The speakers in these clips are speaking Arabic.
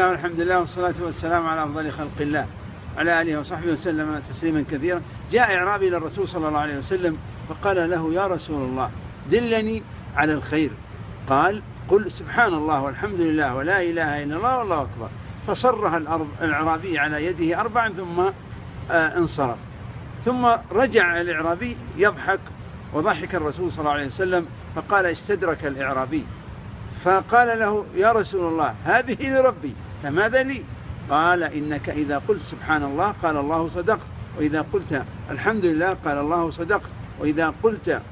الله والحمد لله والصلاة والسلام على أفضل خلق الله على آله وصحبه وسلم تسليما كثيرا. جاء إعرابي إلى الرسول صلى الله عليه وسلم فقال له: يا رسول الله دلني على الخير. قال: قل سبحان الله والحمد لله ولا إله إلا الله والله أكبر. فصرها الإعرابي على يده 4 ثم انصرف. ثم رجع الإعرابي يضحك، وضحك الرسول صلى الله عليه وسلم فقال: استدرك الإعرابي فقال له: يا رسول الله هذه لربي فماذا لي؟ قال: إنك إذا قلت سبحان الله قال الله صدقت، وإذا قلت الحمد لله قال الله صدقت، وإذا قلت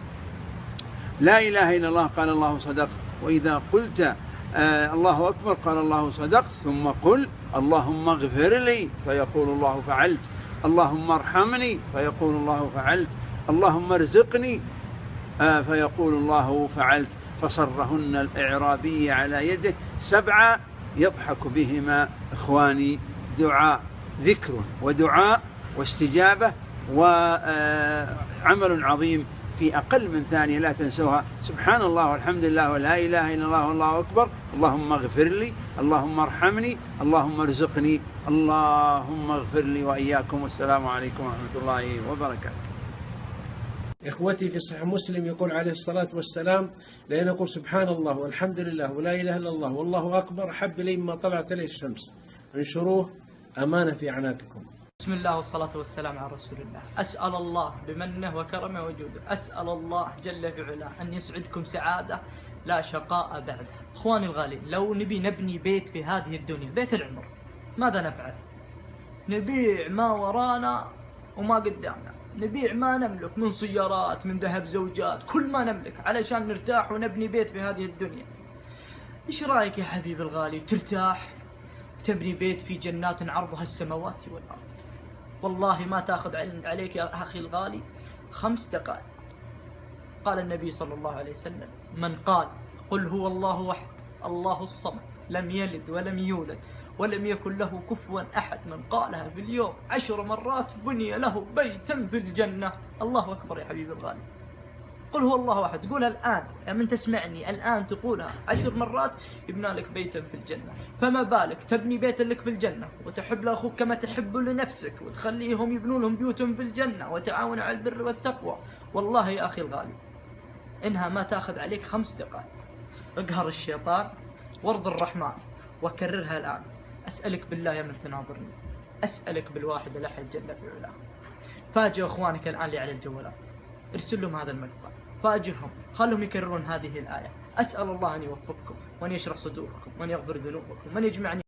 لا إله إلا الله قال الله صدقت، وإذا قلت الله أكبر قال الله صدقت. ثم قل اللهم اغفر لي فيقول الله فعلت، اللهم ارحمني فيقول الله فعلت، اللهم ارزقني فيقول الله فعلت. فصرهن الإعرابي على يده 7 يضحك بهما إخواني. دعاء، ذكر ودعاء واستجابة وعمل عظيم في أقل من ثانية لا تنسوها. سبحان الله والحمد لله ولا إله إلا الله والله أكبر، اللهم اغفر لي، اللهم ارحمني، اللهم ارزقني، اللهم اغفر لي وإياكم، والسلام عليكم ورحمة الله وبركاته. إخوتي، في صحيح مسلم يقول عليه الصلاة والسلام: لأن نقول سبحان الله والحمد لله ولا إله إلا الله والله أكبر أحب إلي مما طلعت عليه الشمس، انشروه أمانة في أعناقكم. بسم الله والصلاة والسلام على رسول الله. أسأل الله بمنه وكرمه وجوده، أسأل الله جل في علاه أن يسعدكم سعادة لا شقاء بعدها. أخواني الغالين، لو نبني بيت في هذه الدنيا، بيت العمر، ماذا نفعل؟ نبيع ما ورانا وما قدامنا، نبيع ما نملك من سيارات، من ذهب زوجات، كل ما نملك علشان نرتاح ونبني بيت في هذه الدنيا. إيش رأيك يا حبيبي الغالي ترتاح تبني بيت في جنات عرضها السماوات والأرض؟ والله ما تأخذ عليك يا أخي الغالي 5 دقائق. قال النبي صلى الله عليه وسلم: من قال قل هو الله أحد الله الصمد لم يلد ولم يولد ولم يكن له كفوا أحد، من قالها في اليوم 10 مرات بني له بيتا في الجنة. الله أكبر يا حبيبي الغالي. قل هو الله أحد، قولها الآن، من تسمعني الآن تقولها 10 مرات يبنى لك بيتا في الجنة. فما بالك تبني بيتا لك في الجنة وتحب لأخوك كما تحب لنفسك، وتخليهم يبنون لهم بيوتهم في الجنة، وتعاون على البر والتقوى. والله يا أخي الغالي إنها ما تأخذ عليك 5 دقائق. اقهر الشيطان وارض الرحمن وكررها الآن. أسألك بالله يا من تناظرني، أسألك بالواحد الأحد جل في علاه، فاجئ أخوانك الآن اللي على الجوالات، ارسل لهم هذا المقطع، فاجئهم، خلهم يكررون هذه الآية. أسأل الله أن يوفقكم وأن يشرح صدوركم وأن يغفر ذنوبكم وأن يجمعني